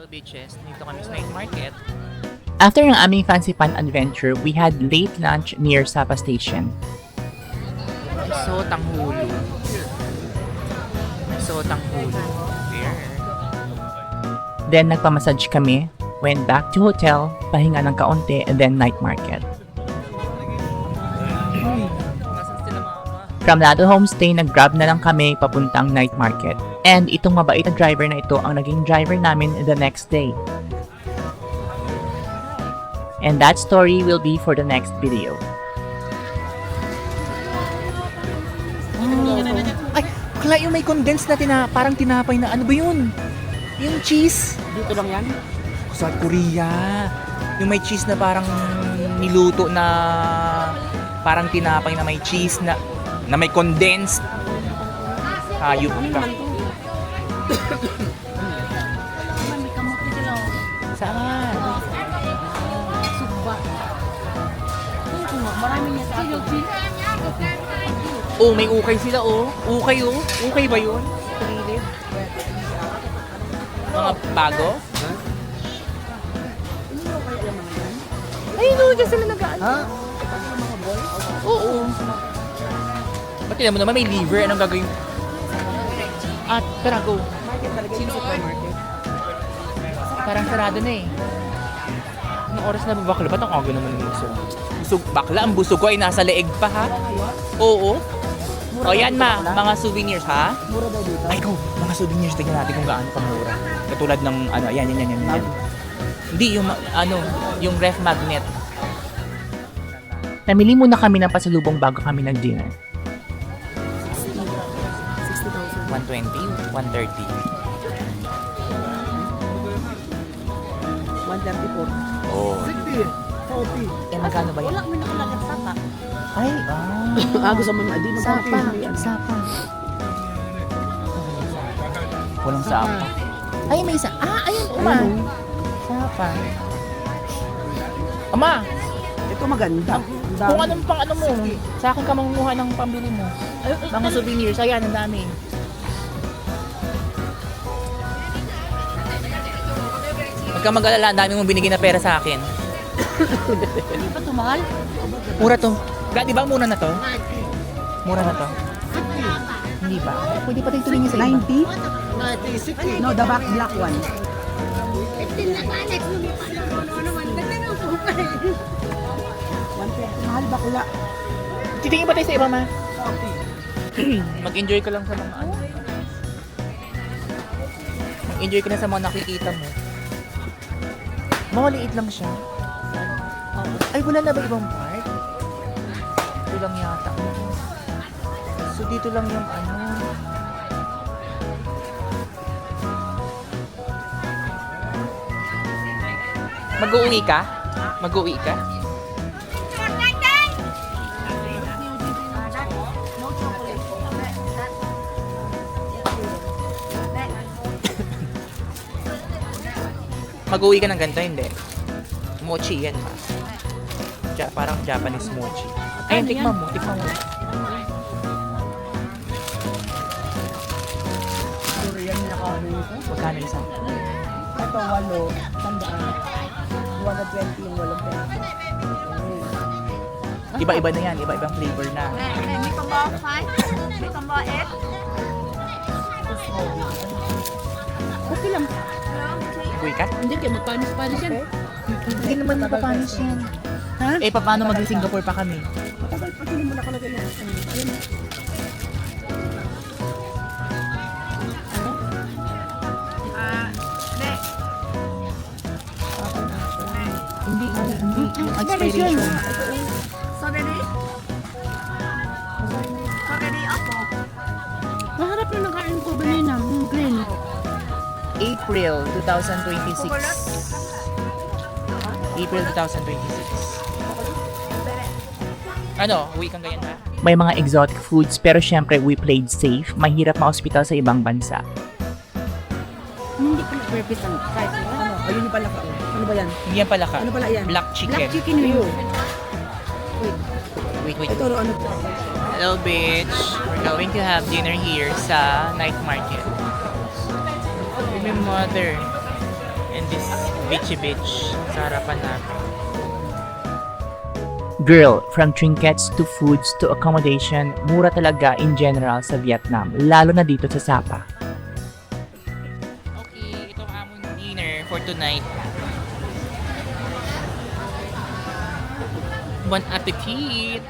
Little Beaches. Dito kami sa night market. After ng aming fancy pan adventure, we had late lunch near Sapa Station. So, tanghulo. So, tanghulo. There. Then nagpamassage kami, went back to hotel, pahinga ng kaunti, and then night market. Nasaan sila mama? From Lado Homestay, nag-grab na lang kami papuntang night market. And itong mabait na driver na ito ang naging driver namin the next day. And that story will be for the next video. Ay, kala yung may condensed na parang tinapay na ano ba yun? Yung cheese. Dito lang yan? Sa Korea. Yung may cheese na parang niluto na parang tinapay na may cheese na may condensed. Hayop ka. May kamote sila. Saan? Suba. Marami niya sa akin. Oh, may ukay sila oh. Ukay oh. Ukay ba yun? Trilid. Mga bago? Ay, no, kasi sila nag-ano. Ha? Oo. Ba't tignan mo naman may liver? Anong gagawin? Ah, tara, go. Sino supermarket? Parang sarado na eh. Anong oras na ba bakla? Ba't ang aga naman yung busog? Busog, bakla, ang busog ko ay nasa leeg pa ha? Oo. O yan ma, mga souvenirs ha? Mura daw dito. Ay go, mga souvenirs, tignan natin kung gaano kamura. Katulad ng ano, yan. Hindi, yung yung ref magnet. Namili muna kami ng pasalubong bago kami nag-dinner. 120, 130. 134. Oh. 40. Eh, magkano ba yan? Wala mo nakalagay sa sapa. Ay, Gusto mo na, di mo Sapa. Walang sapa. Ay, may isa. Ayun, uma. Sapa. Ama, Ito maganda. kung anong pang ano mo, sa akin ka mangunguha ng pambili mo. Mga souvenirs, ayan, ang dami. Huwag ka mag-alala, ang dami mong binigay na pera sa akin. Hindi ba ito mahal? Mura to. Di ba mura na to? Mura na to? Hindi ba? Pwede pa tayong tumingin sa iba. 90? No, the black one. Mahal ba kula? Titingin pa tayo sa iba, ma. Mag-enjoy ka lang sa mga ano. Mag-enjoy ka na sa mga nakikita mo. Maliit lang siya. Ay, wala na ba ibang part? Ito lang yata. So, dito lang yung ano. Mag-uwi ka? Mag-uwi ka? Mag-uwi ka ng ganito, hindi. Mochi yan, ma. Parang Japanese mochi. Ayun, tikman mo. Korean na kami ito. Magkano isa? Ito, 8. Tandaan. 120 yung walang pera. Iba-iba na yan. Iba-ibang flavor na. May combo 5, may combo 8. Okay lang. Uwi ka? Hindi kayo magpanis-panis yan. Hindi naman mapapanis yan. Ha? Eh, paano mag-Singapore pa kami? Matagal pa hindi mo nakalagay yan. Ayun. Hindi. Expiration. So, ready? So, ready ako. Maharap na nakain ko kanina. Green. April 2026. April 2026. Ano? Uwi kang ganyan ha? May mga exotic foods pero syempre we played safe. Mahirap ma-hospital sa ibang bansa. Hindi ko na perfect ang kahit ano. Ayun yung pala ka. Ano ba yan? Hindi yan pala ka. Ano pala yan? Black chicken. Black chicken yun. Wait. Ito ano? Hello, bitch. We're going to have dinner here sa night market. With my mother and Beachy Beach sa harapan namin. Girl, from trinkets to foods to accommodation, mura talaga in general sa Vietnam, lalo na dito sa Sapa. Okay, itong among dinner for tonight. Bon appetit!